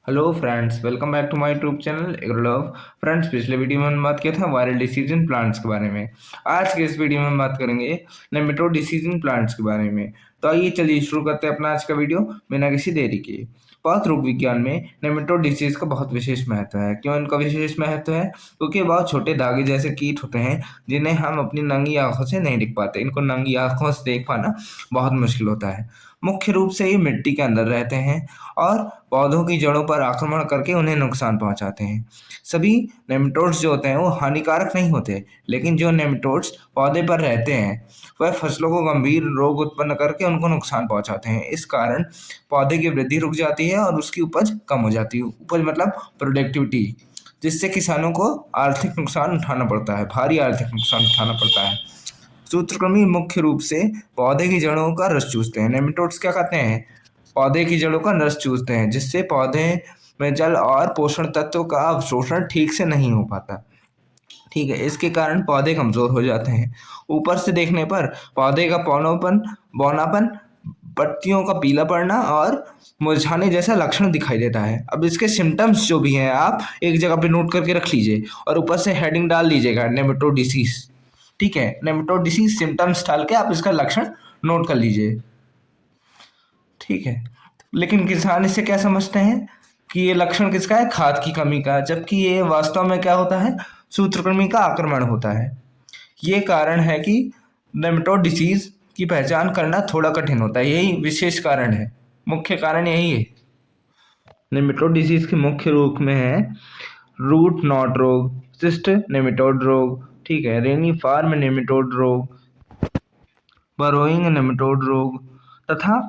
Hello friends, welcome back to my YouTube channel Agrolove. Friends, पिछले video में हम बात किया था वायरल डिसीज इन प्लांट्स के बारे में। आज के इस वीडियो में हम बात करेंगे नेमेटोड डिसीज इन प्लांट्स के बारे में। तो आइए चलिए शुरू करते हैं अपना आज का वीडियो बिना किसी देरी के। पौध रोग विज्ञान में नेमेटोड डिसीज का बहुत विशेष महत्व है। क्यों इनका विशेष महत्व है? क्योंकि बहुत छोटे धागे जैसे कीट होते हैं जिन्हें हम अपनी नंगी आंखों से नहीं देख पाते। इनको नंगी आंखों से देख पाना बहुत मुश्किल होता है। मुख्य रूप से ये मिट्टी के अंदर रहते हैं और पौधों की जड़ों पर आक्रमण करके उन्हें नुकसान पहुंचाते हैं। सभी नेमेटोड्स जो होते हैं वो हानिकारक नहीं होते, लेकिन जो नेमेटोड्स पौधे पर रहते हैं वह फसलों को गंभीर रोग उत्पन्न करके उनको नुकसान पहुंचाते हैं। इस कारण पौधे की वृद्धि रुक जाती है और उसकी उपज कम हो जाती है। उपज मतलब प्रोडक्टिविटी, जिससे किसानों को आर्थिक नुकसान उठाना पड़ता है, भारी आर्थिक नुकसान उठाना पड़ता है। सूत्रकृमि मुख्य रूप से पौधे की जड़ों का रस चूसते हैं। नेमेटोड्स क्या करते हैं? पौधे की जड़ों का रस चूसते हैं, जिससे पौधे में जल और पोषण तत्वों का अवशोषण ठीक से नहीं हो पाता। ठीक है, इसके कारण पौधे कमजोर हो जाते हैं। ऊपर से देखने पर पौधे का बौनापन, पत्तियों का पीला पड़ना और मुरझाने जैसा लक्षण दिखाई देता है। अब इसके सिम्टम्स जो भी हैं आप एक जगह पे नोट करके रख लीजिए और ऊपर से हेडिंग डाल लीजिएगा नेमेटोड डिसीज। ठीक है, नेमेटोड डिसीज सिम्टम्स डाल के आप इसका लक्षण नोट कर लीजिए। ठीक है, लेकिन किसान इसे क्या समझते हैं कि ये लक्षण किसका है? खाद की कमी का, जबकि ये वास्तव में क्या होता है? सूत्रकृमि का आक्रमण होता है। ये कारण है कि नेमेटोड डिसीज की पहचान करना थोड़ा कठिन होता है। यही विशेष कारण है, मुख्य कारण यही है। नेमेटोड डिसीज के मुख्य रूप में है रूट नॉट रोग, सिस्ट नेमेटोड रोग, ठीक है, रेनी फार्म नेमेटोड रोग, बरोइंग नेमेटोड रोग तथा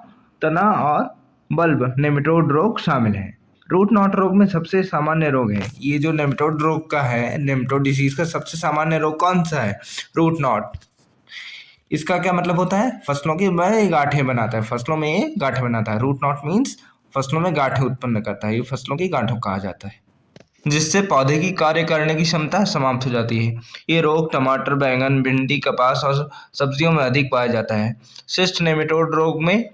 तना और बल्ब नेमेटोड रोग शामिल हैं। रूट नॉट रोग में सबसे सामान्य रोग है ये जो नेमेटोड रोग का है। नेमेटोड डिसीज का सबसे सामान्य रोग कौन सा है? Root knot. इसका क्या मतलब होता है? फसलों की में गांठें बनाता है, फसलों में ये गांठें बनाता है। रूट नॉट मीन्स फसलों में गांठें उत्पन्न करता है, ये फसलों की गांठों कहा जाता है, जिससे पौधे की कार्य करने की क्षमता समाप्त हो जाती है। ये रोग टमाटर, बैंगन, भिंडी, कपास और सब्जियों में अधिक पाया जाता है। शिस्ट नेमेटोड रोग में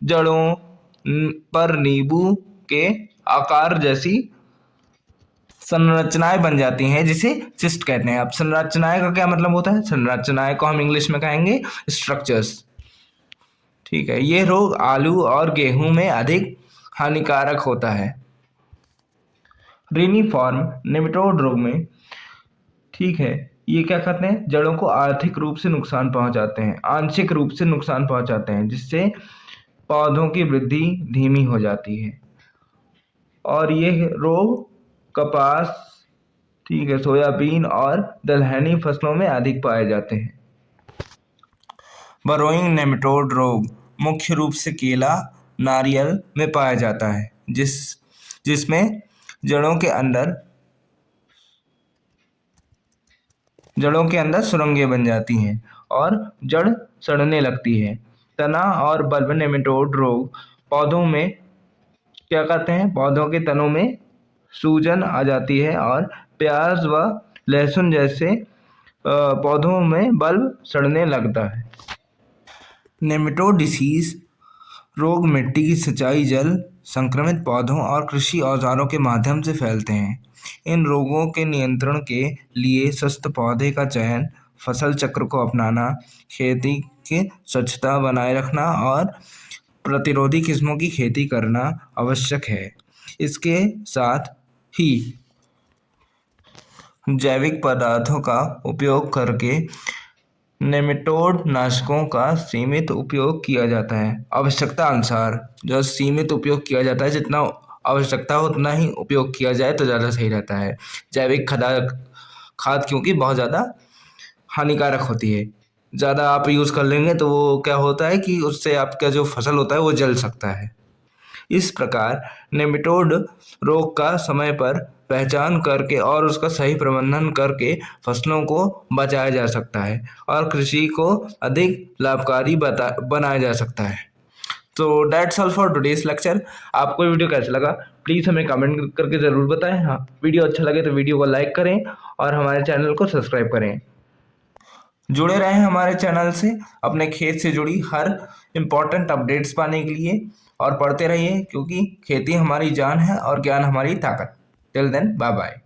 जड़ों पर नींबू के आकार जैसी संरचनाएं बन जाती हैं, जिसे सिस्ट कहते हैं। अब संरचनाएं का क्या मतलब होता है? संरचनाएं को हम इंग्लिश में कहेंगे स्ट्रक्चर्स। ठीक है, ये रोग आलू और गेहूं में अधिक हानिकारक होता है। रेनिफॉर्म नेमेटोड रोग में, ठीक है, ये क्या करते हैं? जड़ों को आर्थिक रूप से नुकसान पहुंचाते हैं, आंशिक रूप से नुकसान पहुंचाते हैं, जिससे पौधों की वृद्धि धीमी हो जाती है। और ये रोग कपास, ठीक है, सोयाबीन और दलहनी फसलों में अधिक पाए जाते हैं। बरोइंग नेमेटोड रोग मुख्य रूप से केला, नारियल में पाया जाता है, जिसमें जड़ों के अंदर सुरंगें बन जाती हैं और जड़ सड़ने लगती है। तना और बल्ब नेमेटोड रोग पौधों में क्या करते हैं? पौधों के तनों में सूजन आ जाती है और प्याज व लहसुन जैसे पौधों में बल्ब सड़ने लगता है। नेमेटोड डिसीज रोग मिट्टी की सिंचाई, जल, संक्रमित पौधों और कृषि औजारों के माध्यम से फैलते हैं। इन रोगों के नियंत्रण के लिए स्वस्थ पौधे का चयन, फसल चक्र को अपनाना, खेती की स्वच्छता बनाए रखना और प्रतिरोधी किस्मों की खेती करना आवश्यक है। इसके साथ ही जैविक पदार्थों का उपयोग करके नेमेटोड नाशकों का सीमित उपयोग किया जाता है। आवश्यकता अनुसार जो सीमित उपयोग किया जाता है, जितना आवश्यकता हो उतना ही उपयोग किया जाए तो ज़्यादा सही रहता है। जैविक खाद क्योंकि बहुत ज़्यादा हानिकारक होती है। ज़्यादा आप यूज़ कर लेंगे तो वो क्या होता है कि उससे आपका जो फसल होता है वो जल सकता है। इस प्रकार नेमेटोड रोग का समय पर पहचान करके और उसका सही प्रबंधन करके फसलों को बचाया जा सकता है और कृषि को अधिक लाभकारी बनाया जा सकता है। तो that's all for today's lecture. आपको वीडियो कैसा लगा प्लीज़ हमें कमेंट करके ज़रूर बताएं। हाँ, वीडियो अच्छा लगे तो वीडियो को लाइक करें और हमारे चैनल को सब्सक्राइब करें। जुड़े रहें हमारे चैनल से अपने खेत से जुड़ी हर इम्पोर्टेंट अपडेट्स पाने के लिए और पढ़ते रहिए, क्योंकि खेती हमारी जान है और ज्ञान हमारी ताकत। Till then, bye bye.